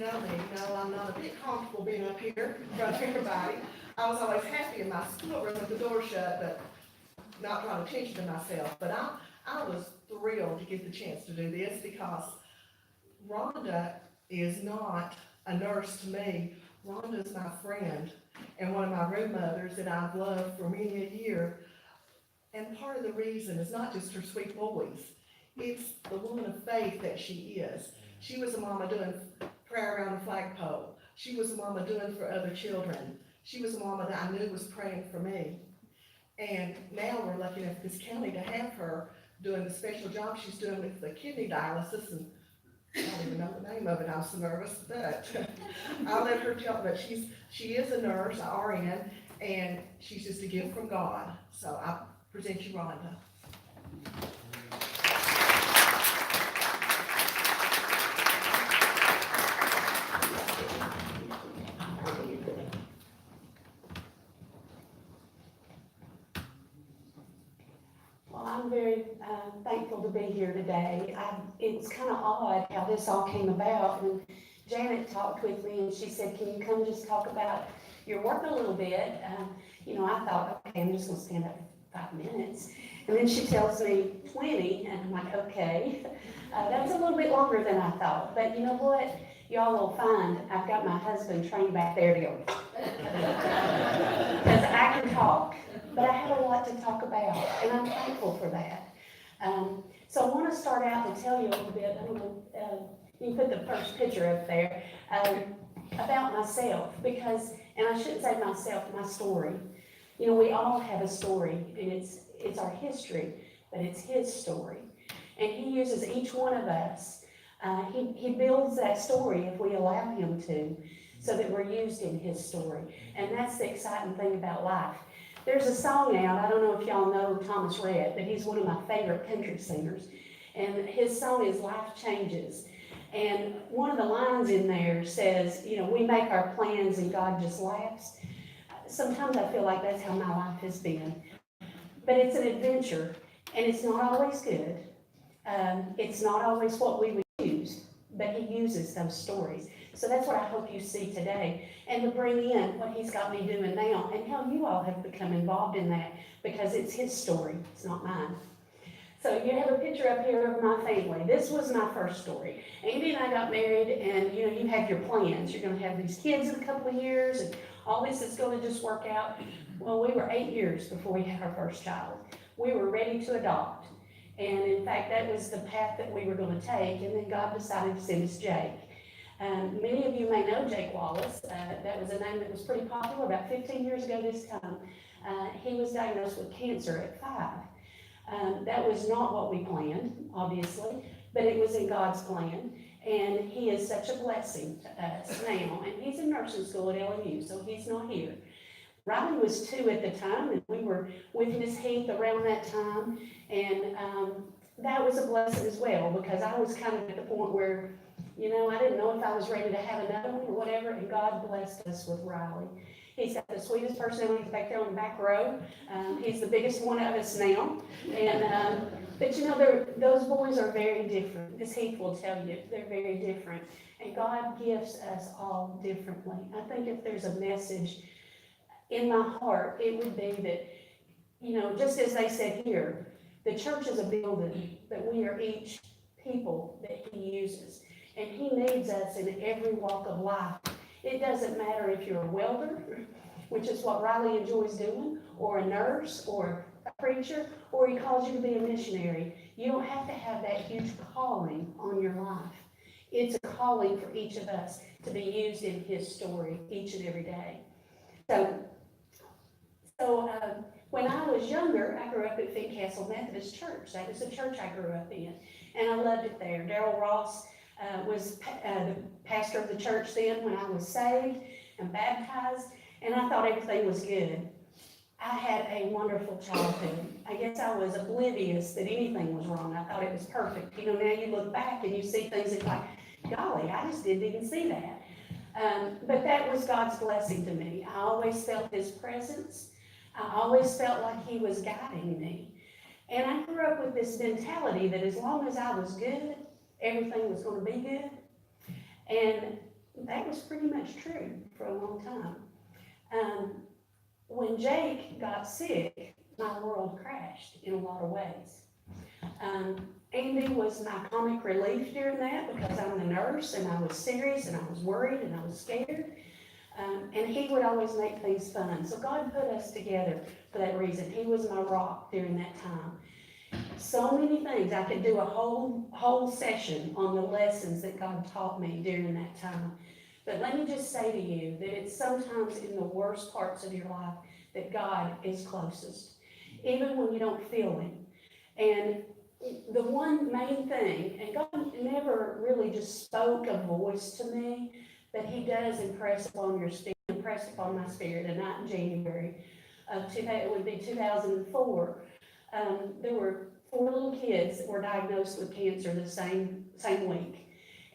know me, I'm not a bit comfortable being up here in front of everybody. I was always happy in my schoolroom with the door shut, but not drawing attention to myself. But I was thrilled to get the chance to do this because Rhonda is not a nurse to me. Rhonda's my friend and one of my room mothers that I've loved for many a year. And part of the reason is not just her sweet voice, it's the woman of faith that she is. She was a mama doing prayer around the flagpole. She was a mama doing for other children. She was a mama that I knew was praying for me. And now we're lucky enough in this county to have her doing the special job she's doing with the kidney dialysis, and I don't even know the name of it, I'm so nervous, but I'll let her tell, but she is a nurse, a RN, and she's just a gift from God. So I present you Rhonda. Well, I'm very thankful to be here today. It's kind of odd how this all came about. And Janet talked with me and she said, can you come just talk about your work a little bit? I thought, okay, I'm just going to stand up for 5 minutes. And then she tells me 20, and I'm like, okay. That's a little bit longer than I thought. But you know what? Y'all will find I've got my husband trained back there to go. Because I can talk. But I have a lot to talk about, and I'm thankful for that. So I want to start out to tell you a little bit, I don't know, you can put the first picture up there, about myself, because, and I shouldn't say myself, my story. We all have a story, and it's our history, but it's his story. And he uses each one of us. He builds that story if we allow him to, so that we're used in his story. And that's the exciting thing about life. There's a song out, I don't know if y'all know Thomas Rhett, but he's one of my favorite country singers. And his song is Life Changes. And one of the lines in there says, we make our plans and God just laughs. Sometimes I feel like that's how my life has been. But it's an adventure, and it's not always good. It's not always what we would choose, but he uses those stories. So that's what I hope you see today, and to bring in what he's got me doing now, and how you all have become involved in that, because it's his story, it's not mine. So you have a picture up here of my family. This was my first story. Andy and I got married, and you have your plans. You're going to have these kids in a couple of years, and all this is going to just work out. Well, we were 8 years before we had our first child. We were ready to adopt, and in fact, that was the path that we were going to take, and then God decided to send us Jake. Many of you may know Jake Wallace. That was a name that was pretty popular about 15 years ago this time. He was diagnosed with cancer at 5. That was not what we planned, obviously, but it was in God's plan. And he is such a blessing to us now. And he's in nursing school at LMU, so he's not here. Robin was 2 at the time, and we were with Miss Heath around that time. And that was a blessing as well, because I was kind of at the point where I didn't know if I was ready to have another one or whatever, and God blessed us with Riley. He's got the sweetest personality back there on the back row. He's the biggest one of us now. And but those boys are very different. This Heath will tell you, they're very different. And God gifts us all differently. I think if there's a message in my heart, it would be that, just as they said here, the church is a building, but we are each people that he uses. And he needs us in every walk of life. It doesn't matter if you're a welder, which is what Riley enjoys doing, or a nurse, or a preacher, or he calls you to be a missionary. You don't have to have that huge calling on your life. It's a calling for each of us to be used in his story each and every day. So when I was younger, I grew up at Fincastle Methodist Church. That was the church I grew up in, and I loved it there. Darrell Ross was the pastor of the church then when I was saved and baptized, and I thought everything was good. I had a wonderful childhood. I guess I was oblivious that anything was wrong. I thought it was perfect. Now you look back and you see things and like, golly, I just didn't even see that. But that was God's blessing to me. I always felt his presence. I always felt like he was guiding me. And I grew up with this mentality that as long as I was good, everything was going to be good. And that was pretty much true for a long time. When Jake got sick, my world crashed in a lot of ways. Andy was my comic relief during that because I'm the nurse and I was serious and I was worried and I was scared. And he would always make things fun. So God put us together for that reason. He was my rock during that time. So many things. I could do a whole session on the lessons that God taught me during that time. But let me just say to you that it's sometimes in the worst parts of your life that God is closest, even when you don't feel Him. And the one main thing, and God never really just spoke a voice to me, but He does impress upon my spirit. A night in January of it would be 2004. There were 4 little kids that were diagnosed with cancer the same week.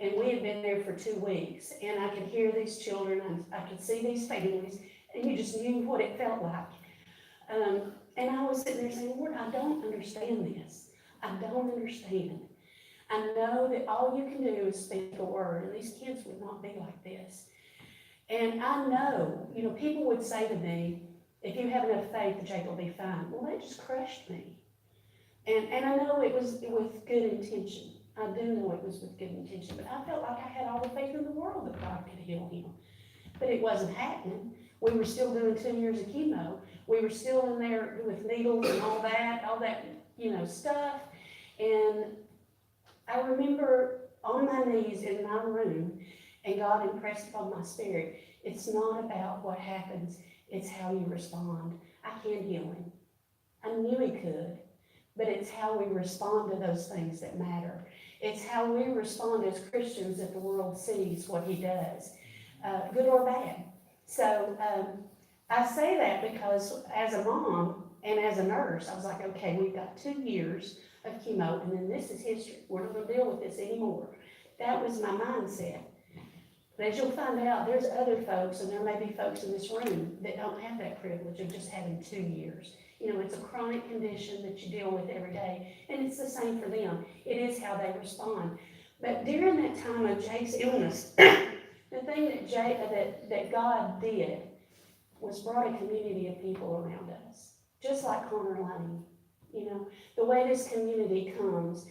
And we had been there for 2 weeks, and I could hear these children, I could see these families, and you just knew what it felt like. And I was sitting there saying, Lord, I don't understand this. I don't understand. I know that all you can do is speak a word, and these kids would not be like this. And I know, people would say to me, if you have enough faith, Jake will be fine. Well, that just crushed me. And I know it was with good intention. I do know it was with good intention, but I felt like I had all the faith in the world that God could heal him. But it wasn't happening. We were still doing 2 years of chemo. We were still in there with needles and all that, stuff. And I remember on my knees in my room, and God impressed upon my spirit, it's not about what happens, it's how you respond. I can't heal him. I knew he could, but it's how we respond to those things that matter. It's how we respond as Christians that the world sees what he does, good or bad. So I say that because as a mom and as a nurse, I was like, okay, we've got 2 years of chemo, and then this is history. We're not going to deal with this anymore. That was my mindset. But as you'll find out, there's other folks, and there may be folks in this room that don't have that privilege of just having 2 years. It's a chronic condition that you deal with every day, and it's the same for them. It is how they respond. But during that time of Jake's illness, the thing that God did was brought a community of people around us, just like Connor Lane. The way this community comes,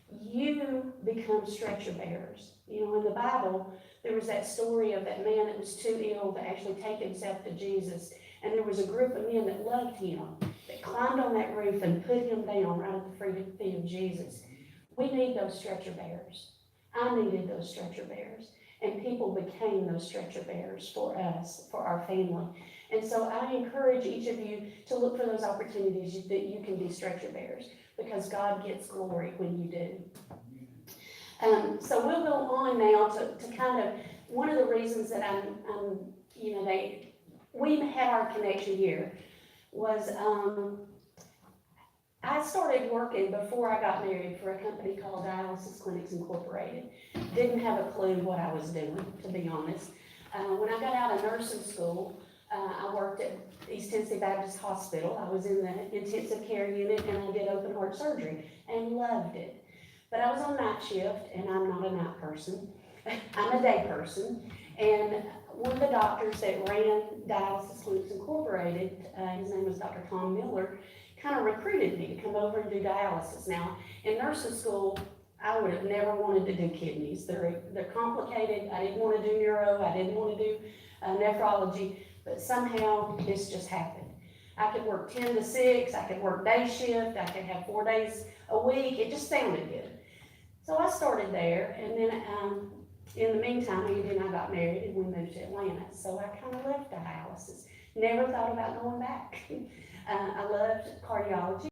you become stretcher bearers. In the Bible, there was that story of that man that was too ill to actually take himself to Jesus, and there was a group of men that loved him, that climbed on that roof and put him down right at the feet of Jesus. We need those stretcher bearers. I needed those stretcher bearers, and people became those stretcher bearers for us, for our family. And so I encourage each of you to look for those opportunities that you can be stretcher bearers, because God gets glory when you do. So we'll go on now to kind of, one of the reasons that we had our connection here was I started working before I got married for a company called Dialysis Clinics Incorporated. Didn't have a clue what I was doing, to be honest. When I got out of nursing school, I worked at East Tennessee Baptist Hospital. I was in the intensive care unit, and I did open heart surgery and loved it. But I was on night shift, and I'm not a night person. I'm a day person. And one of the doctors that ran Dialysis Clinics Incorporated, his name was Dr. Tom Miller, kind of recruited me to come over and do dialysis. Now, in nursing school, I would have never wanted to do kidneys. They're complicated. I didn't want to do neuro. I didn't want to do nephrology. But somehow, this just happened. I could work 10 to 6. I could work day shift. I could have 4 days a week. It just sounded good. So I started there, and then in the meantime, Andy and I got married, and we moved to Atlanta. So I kind of left dialysis. Never thought about going back. I loved cardiology.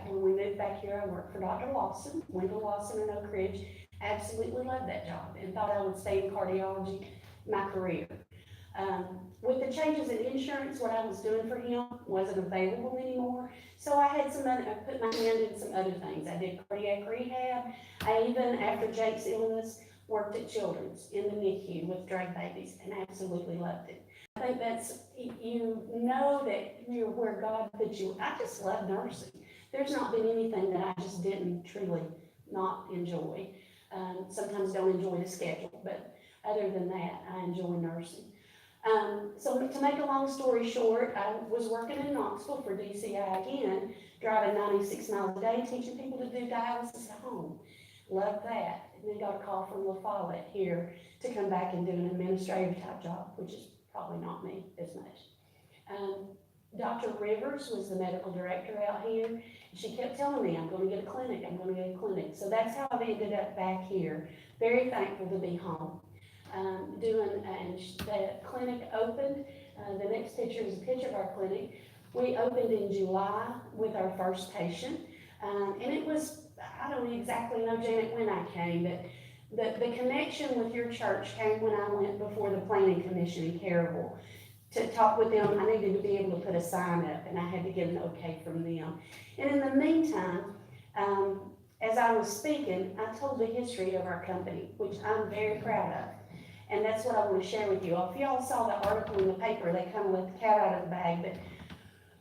When we moved back here, I worked for Dr. Lawson, Wendell Lawson in Oak Ridge. Absolutely loved that job and thought I would stay in cardiology my career. With the changes in insurance, what I was doing for him wasn't available anymore. So I had I put my hand in some other things. I did cardiac rehab. I even, after Jake's illness, worked at Children's in the NICU with drug babies and absolutely loved it. I think that's, that you're where God put you. I just love nursing. There's not been anything that I just didn't truly not enjoy. Sometimes don't enjoy the schedule, but Other than that, I enjoy nursing. So to make a long story short, I was working in Knoxville for DCI again, driving 96 miles a day, teaching people to do dialysis at home. Loved that. And then got a call from La Follette here to come back and do an administrative type job, which is probably not me as much. Dr. Rivers was the medical director out here. She kept telling me, I'm going to get a clinic, I'm going to get a clinic. So that's how I ended up back here. Very thankful to be home. And the clinic opened. The next picture is a picture of our clinic. We opened in July with our first patient. And it was, I don't exactly know, Janet, when I came, but the connection with your church came when I went before the planning commission in Caryville to talk with them. I needed to be able to put a sign up, and I had to get an okay from them. And in the meantime, as I was speaking, I told the history of our company, which I'm very proud of. And that's what I want to share with you all. If y'all saw the article in the paper, they kind of let the cat out of the bag, but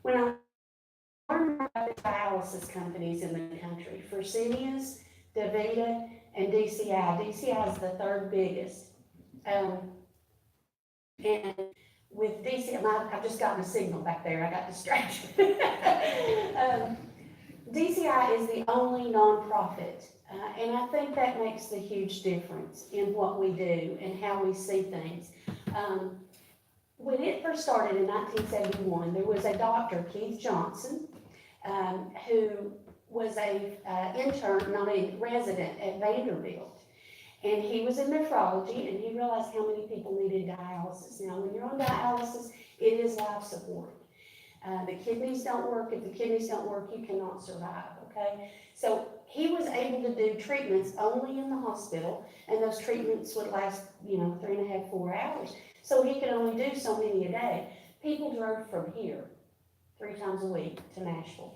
when I learned about the dialysis companies in the country, Fresenius, DaVita, and DCI. DCI is the third biggest. And with DCI, I've just gotten a signal back there, I got distracted. DCI is the only nonprofit, and I think that makes the huge difference in what we do and how we see things. When it first started in 1971, there was a doctor, Keith Johnson, who was a intern, not a resident at Vanderbilt. And he was in nephrology, and he realized how many people needed dialysis. Now, when you're on dialysis, it is life support. The kidneys don't work. If the kidneys don't work, you cannot survive, okay? So he was able to do treatments only in the hospital, and those treatments would last, 3.5, 4 hours. So he could only do so many a day. People drove from here 3 times a week to Nashville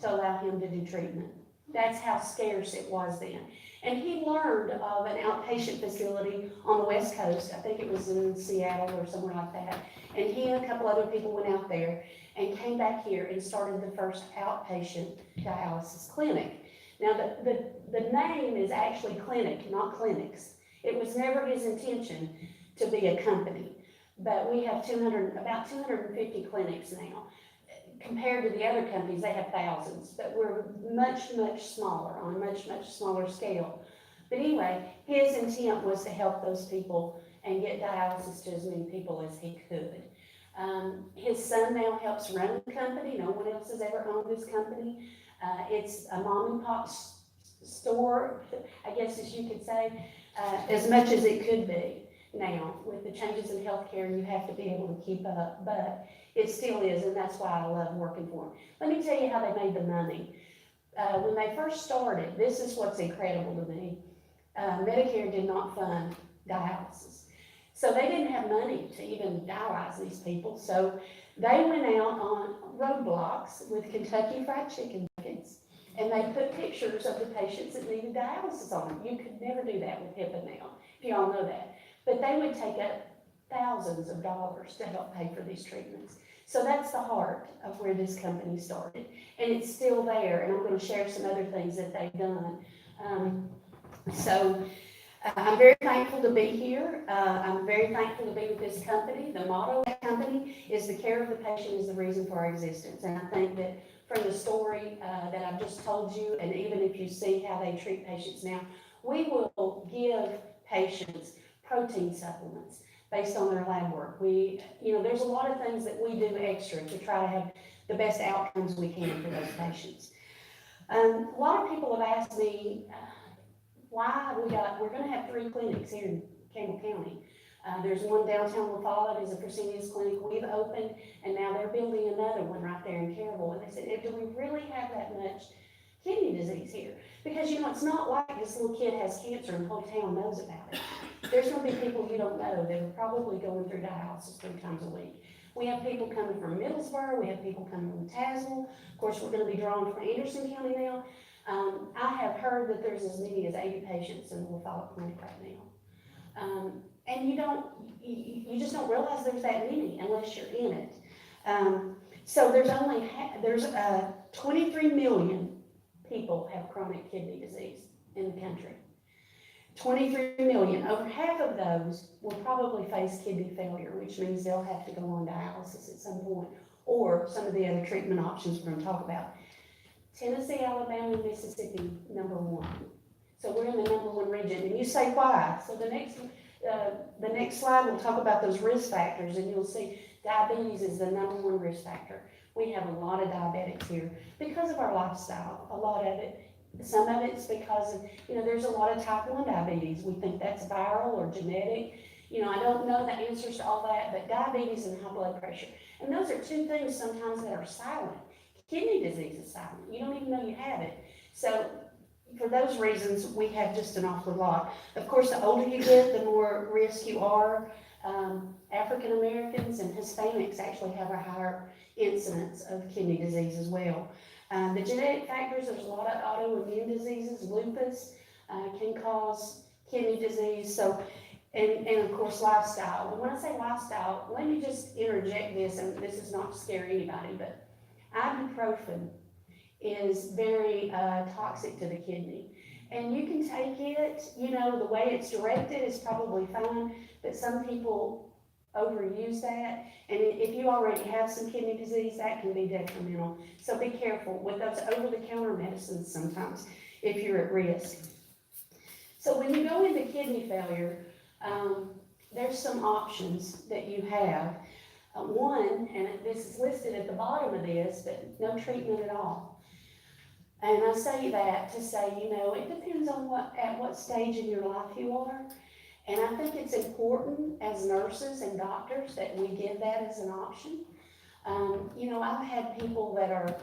to allow him to do treatment. That's how scarce it was then. And he learned of an outpatient facility on the West Coast. I think it was in Seattle or somewhere like that. And he and a couple other people went out there and came back here and started the first outpatient dialysis clinic. Now, the name is actually clinic, not clinics. It was never his intention to be a company. But we have about 250 clinics now. Compared to the other companies, they have thousands, but we're much, much smaller, on a much, much smaller scale. But anyway, his intent was to help those people and get dialysis to as many people as he could. His son now helps run the company. No one else has ever owned this company. It's a mom and pop store, I guess as you could say, as much as it could be. Now, with the changes in healthcare, you have to be able to keep up, but it still is, and that's why I love working for them. Let me tell you how they made the money. When they first started, this is what's incredible to me. Medicare did not fund dialysis. So they didn't have money to even dialyze these people. So they went out on roadblocks with Kentucky Fried Chicken buckets, and they put pictures of the patients that needed dialysis on them. You could never do that with HIPAA now, if you all know that. But they would take up thousands of dollars to help pay for these treatments. So that's the heart of where this company started. And it's still there, and I'm going to share some other things that they've done. I'm very thankful to be here. I'm very thankful to be with this company. The motto of the company is the care of the patient is the reason for our existence. And I think that from the story that I've just told you, and even if you see how they treat patients now, we will give patients protein supplements based on their lab work. There's a lot of things that we do extra to try to have the best outcomes we can for those patients. A lot of people have asked me why we're going to have 3 clinics here in Campbell County. There's one downtown La Follette, is a Fresenius clinic we've opened, and now they're building another one right there in Caryville. And they said, do we really have that much kidney disease here? Because it's not like this little kid has cancer and the whole town knows about it. There's going to be people you don't know that are probably going through dialysis 3 times a week. We have people coming from Middlesboro. We have people coming from Tazewell. Of course, we're going to be drawing from Anderson County now. I have heard that there's as many as 80 patients in the La Follette clinic right now. And you just don't realize there's that many unless you're in it. So there's 23 million people have chronic kidney disease in the country. 23 million, over half of those will probably face kidney failure, which means they'll have to go on dialysis at some point, or some of the other treatment options we're gonna talk about. Tennessee, Alabama, and Mississippi, number one. So we're in the number one region, and you say why? So the next slide, we'll talk about those risk factors, and you'll see diabetes is the number one risk factor. We have a lot of diabetics here because of our lifestyle, a lot of it. Some of it's because of, there's a lot of type 1 diabetes. We think that's viral or genetic. I don't know the answers to all that, but diabetes and high blood pressure. And those are two things sometimes that are silent. Kidney disease is silent. You don't even know you have it. So for those reasons, we have just an awful lot. Of course, the older you get, the more risk you are. African Americans and Hispanics actually have a higher incidence of kidney disease as well. The genetic factors, there's a lot of autoimmune diseases. Lupus can cause kidney disease. So, and of course, lifestyle. And when I say lifestyle, let me just interject this, and this is not to scare anybody, but ibuprofen is very toxic to the kidney. And you can take it, the way it's directed is probably fine, but some people overuse that. And if you already have some kidney disease, that can be detrimental. So be careful with those over-the-counter medicines sometimes if you're at risk. So when you go into kidney failure, there's some options that you have. One, and this is listed at the bottom of this, but no treatment at all. And I say that to say, it depends on at what stage in your life you are. And I think it's important as nurses and doctors that we give that as an option. I've had people that are,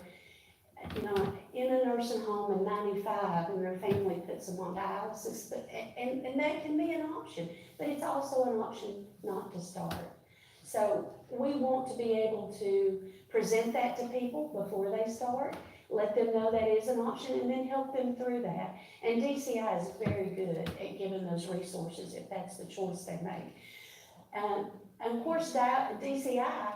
in a nursing home at 95 and their family puts them on dialysis, and that can be an option, but it's also an option not to start. So we want to be able to present that to people before they start, let them know that is an option, and then help them through that. And DCI is very good at giving those resources if that's the choice they make. And of course, DCI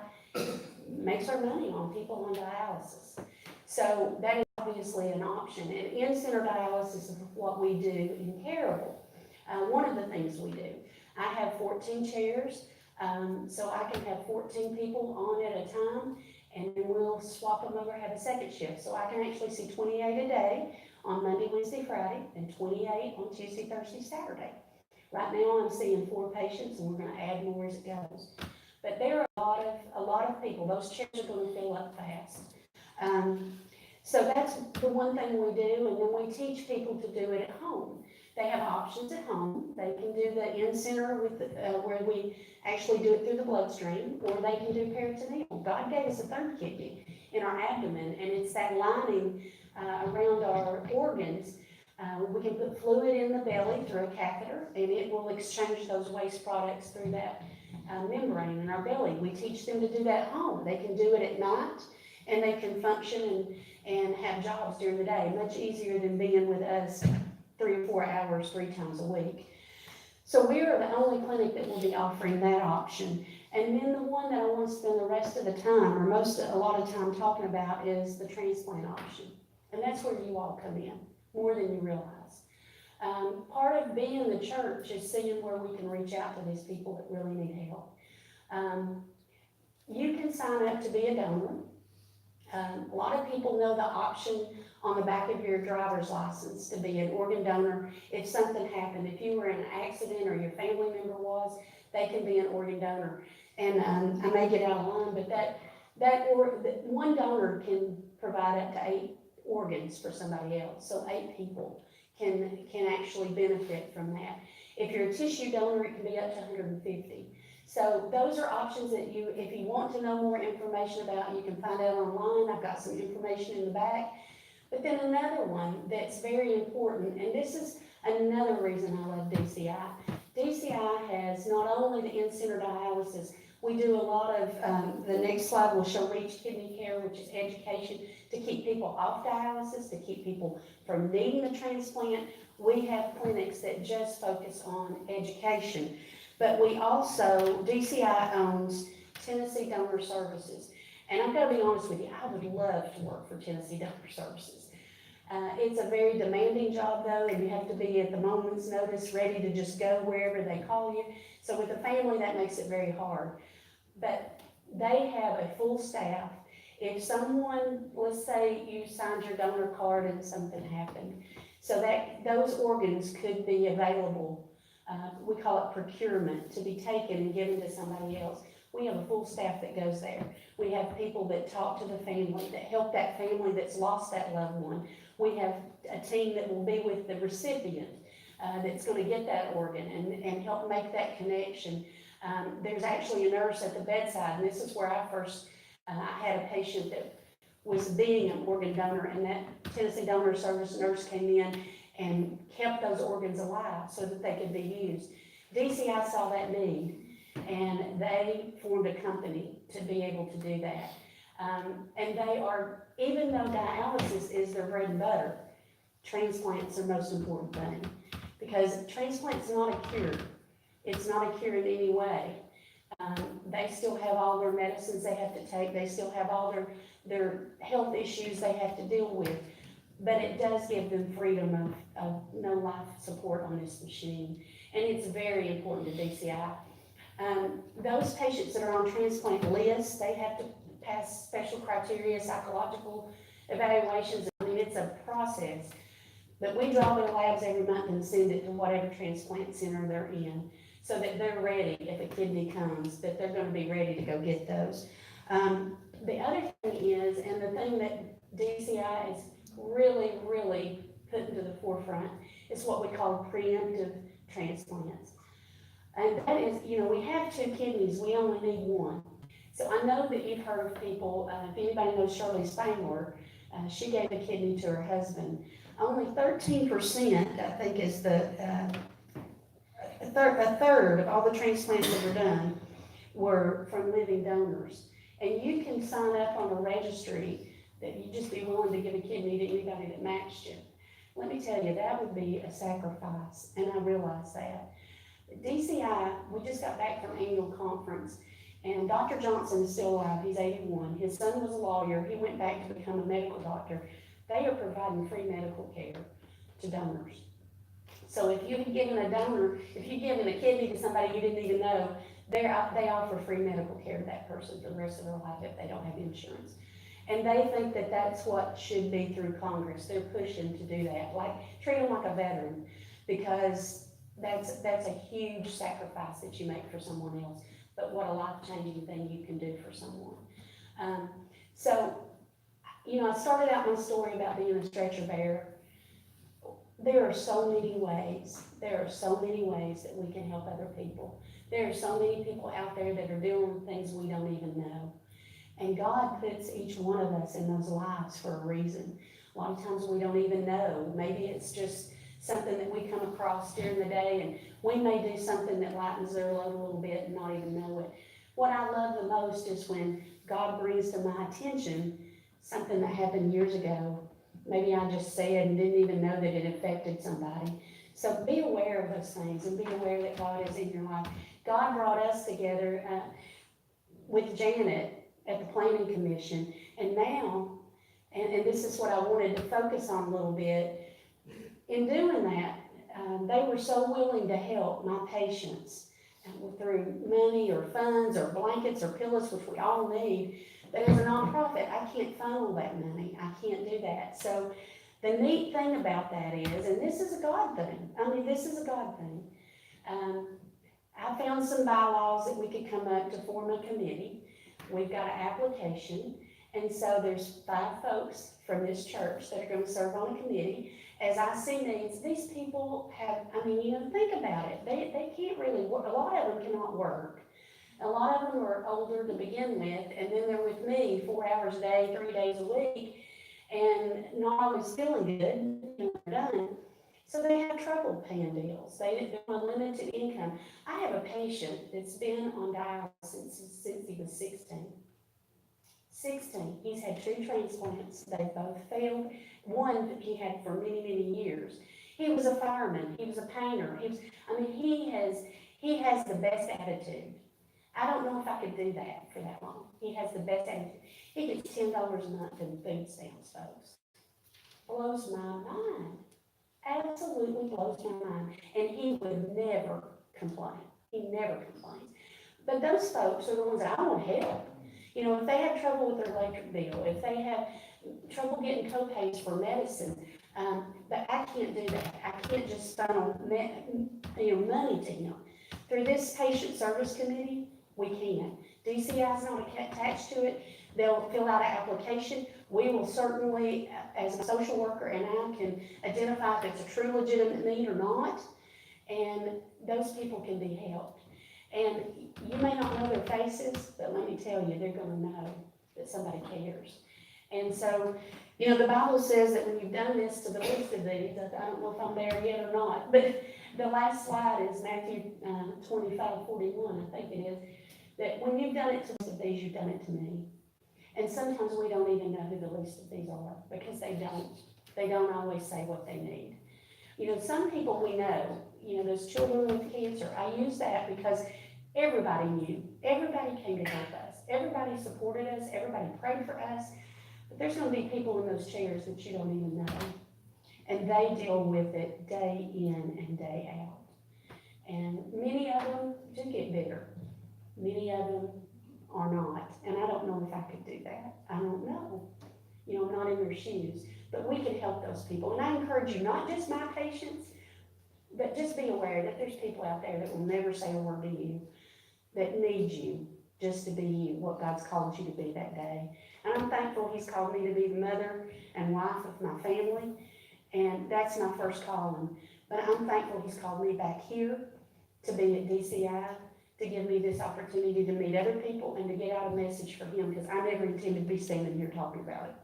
makes our money on people on dialysis. So that is obviously an option. And in-center dialysis is what we do in Caryville. One of the things we do. I have 14 chairs, so I can have 14 people on at a time, and then we'll swap them over, have a second shift. So I can actually see 28 a day on Monday, Wednesday, Friday, and 28 on Tuesday, Thursday, Saturday. Right now I'm seeing 4 patients, and we're gonna add more as it goes. But there are a lot of people. Those chairs are gonna fill up fast. So that's the one thing we do, and then we teach people to do it at home. They have options at home. They can do the in-center with where we actually do it through the bloodstream, or they can do peritoneal. God gave us a third kidney in our abdomen, and it's that lining around our organs. We can put fluid in the belly through a catheter, and it will exchange those waste products through that membrane in our belly. We teach them to do that at home. They can do it at night, and they can function and have jobs during the day, much easier than being with us 3 or 4 hours 3 times a week. So we are the only clinic that will be offering that option. And then the one that I want to spend the rest of the time, or a lot of time talking about, is the transplant option. And that's where you all come in, more than you realize. Part of being the church is seeing where we can reach out to these people that really need help. You can sign up to be a donor. A lot of people know the option on the back of your driver's license to be an organ donor. If something happened, if you were in an accident or your family member was, they can be an organ donor. And I may get out of line, but that one donor can provide up to 8 organs for somebody else. So 8 people can actually benefit from that. If you're a tissue donor, it can be up to 150. So those are options that if you want to know more information about, you can find out online. I've got some information in the back. But then another one that's very important, and this is another reason I love DCI. DCI has not only the in-center dialysis, we do a lot of, the next slide will show Reach Kidney Care, which is education to keep people off dialysis, to keep people from needing the transplant. We have clinics that just focus on education. But we also, DCI owns Tennessee Donor Services. And I've got to be honest with you, I would love to work for Tennessee Donor Services. It's a very demanding job though, and you have to be at the moment's notice, ready to just go wherever they call you. So with a family, that makes it very hard. But they have a full staff. If someone, let's say you signed your donor card and something happened, so that those organs could be available, we call it procurement, to be taken and given to somebody else. We have a full staff that goes there. We have people that talk to the family, that help that family that's lost that loved one. We have a team that will be with the recipient, that's gonna get that organ and help make that connection. There's actually a nurse at the bedside, and this is where I first, I had a patient that was being an organ donor, and that Tennessee Donor Service nurse came in and kept those organs alive so that they could be used. DCI saw that need, and they formed a company to be able to do that. And they are, even though dialysis is their bread and butter, transplant's their most important thing. Because transplant's not a cure. It's not a cure in any way. They still have all their medicines they have to take. They still have all their health issues they have to deal with. But it does give them freedom of no life support on this machine. And it's very important to DCI. Those patients that are on transplant lists, they have to pass special criteria, psychological evaluations. I mean, it's a process. But we draw their labs every month and send it to whatever transplant center they're in, so that they're ready if a kidney comes, that they're gonna be ready to go get those. The other thing is, and the thing that DCI is really, really putting to the forefront, is what we call preemptive transplants. And that is, we have 2 kidneys, we only need 1. So I know that you've heard of people, if anybody knows Shirley Spangler, she gave a kidney to her husband. Only 13%, I think, is a third of all the transplants that were done were from living donors. And you can sign up on a registry that you just be willing to give a kidney to anybody that matched you. Let me tell you, that would be a sacrifice, and I realize that. DCI, we just got back from annual conference, and Dr. Johnson is still alive. He's 81. His son was a lawyer. He went back to become a medical doctor. They are providing free medical care to donors. So if you've given a donor, if you've given a kidney to somebody you didn't even know, they offer free medical care to that person for the rest of their life if they don't have insurance. And they think that that's what should be through Congress. They're pushing to do that, like treat them like a veteran, because that's a huge sacrifice that you make for someone else, but what a life-changing thing you can do for someone. I started out my story about being a stretcher bearer. There are so many ways. There are so many ways that we can help other people. There are so many people out there that are dealing with things we don't even know. And God puts each one of us in those lives for a reason. A lot of times we don't even know. Maybe it's just something that we come across during the day, and we may do something that lightens their load a little bit and not even know it. What I love the most is when God brings to my attention something that happened years ago. Maybe I just said and didn't even know that it affected somebody. So be aware of those things and be aware that God is in your life. God brought us together with Janet at the Planning Commission, and now, and this is what I wanted to focus on a little bit, in doing that, they were so willing to help my patients through money or funds or blankets or pillows, which we all need. But as a nonprofit, I can't funnel that money. I can't do that. So the neat thing about that is, and this is a God thing. This is a God thing. I found some bylaws that we could come up to form a committee. We've got an application. And so there's 5 folks from this church that are going to serve on a committee. As I see needs, these people have, think about it. They can't really work. A lot of them cannot work. A lot of them are older to begin with, and then they're with me 4 hours a day, 3 days a week, and not always feeling good when they're done. So they have trouble paying bills. They have a limited income. I have a patient that's been on dialysis since he was 16. 16. He's had 2 transplants. They both failed. One that he had for many, many years. He was a fireman. He was a painter. He has the best attitude. I don't know if I could do that for that long. He has the best attitude. He gets $10 a month in food stamps, folks. blows my mind. Absolutely blows my mind. And he would never complain. He never complains. But those folks are the ones that I want to help. You know, if they have trouble with their electric bill, if they have trouble getting co-pays for medicine, but I can't do that. I can't just funnel money to him. Through this patient service committee, we can. DCI is not attached to it. They'll fill out an application. We will certainly, as a social worker, and I can identify if it's a true legitimate need or not, and those people can be helped. And you may not know their faces, but let me tell you, they're gonna know that somebody cares. And so, you know, the Bible says that when you've done this to the least of these, I don't know if I'm there yet or not, but the last slide is Matthew 25:41, I think it is, that when you've done it to the least of these, you've done it to me. And sometimes we don't even know who the least of these are, because they don't always say what they need. You know, some people we know, you know, those children with cancer, I use that because everybody knew, everybody came to help us, everybody supported us, everybody prayed for us, but there's gonna be people in those chairs that you don't even know, and they deal with it day in and day out. And many of them do get bitter, many of them are not, and I don't know if I could do that, I don't know. You know, I'm not in their shoes, but we can help those people. And I encourage you, not just my patients, but just be aware that there's people out there that will never say a word to you, that need you just to be you, what God's called you to be that day. And I'm thankful He's called me to be the mother and wife of my family, and that's my first calling. But I'm thankful He's called me back here to be at DCI, to give me this opportunity to meet other people and to get out a message for Him, because I never intended to be standing here talking about it.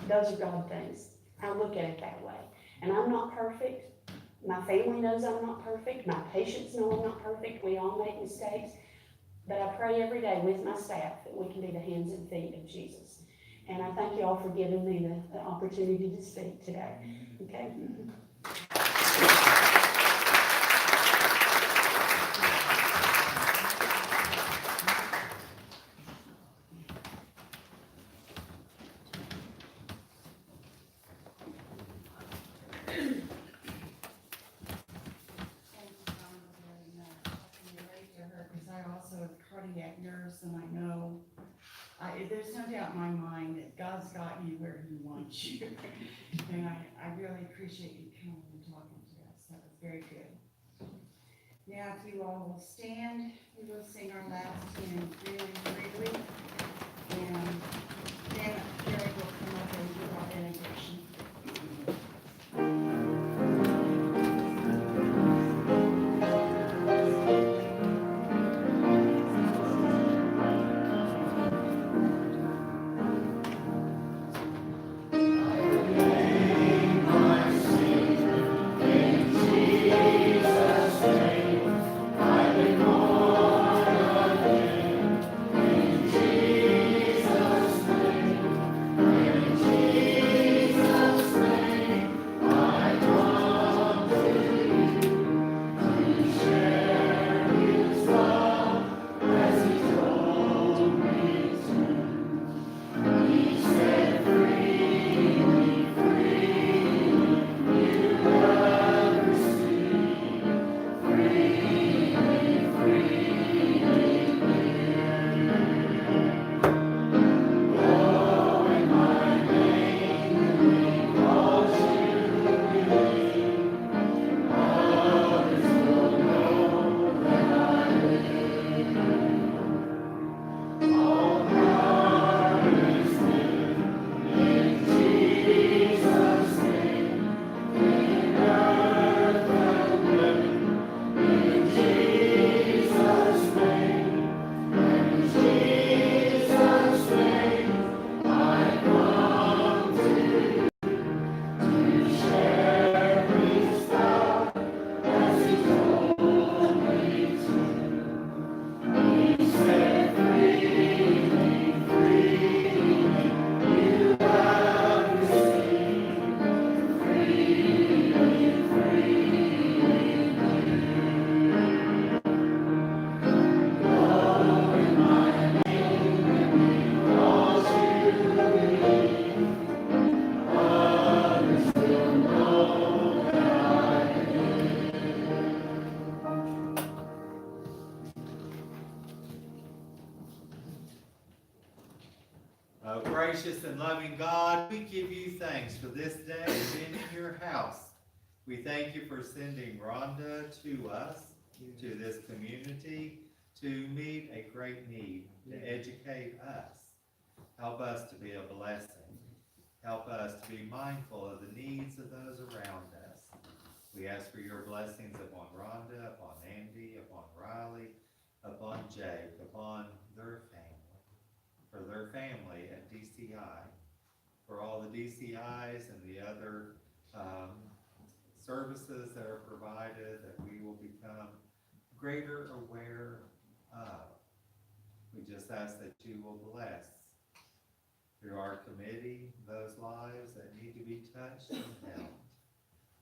Those are God things. I look at it that way. And I'm not perfect. My family knows I'm not perfect. My patients know I'm not perfect. We all make mistakes. But I pray every day with my staff that we can be the hands and feet of Jesus. And I thank you all for giving me the opportunity to speak today. Okay? Cardiac nurse, and I know, there's no doubt in my mind that God's got you where He wants you. And I really appreciate you coming and talking to us. That was very good. Now, if you all will stand, we will sing our last hymn, Really, Really. And then Carrie will come up and do our benediction. Jesus. Gracious and loving God, we give you thanks for this day being in your house. We thank you for sending Rhonda to us, to this community, to meet a great need, to educate us. Help us to be a blessing. Help us to be mindful of the needs of those around us. We ask for your blessings upon Rhonda, upon Andy, upon Riley, upon Jake, upon their family, for their family at DCI, for all the DCIs and the other services that are provided that we will become greater aware of. We just ask that you will bless through our committee those lives that need to be touched and helped.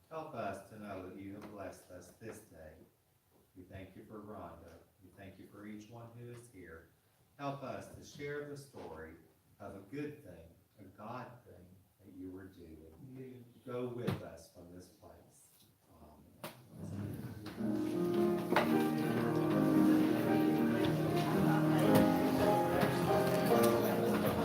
Help us to know that you have blessed us this day. We thank you for Rhonda. We thank you for each one who is here. Help us to share the story of a good thing, a God thing that you were doing. Go with us from this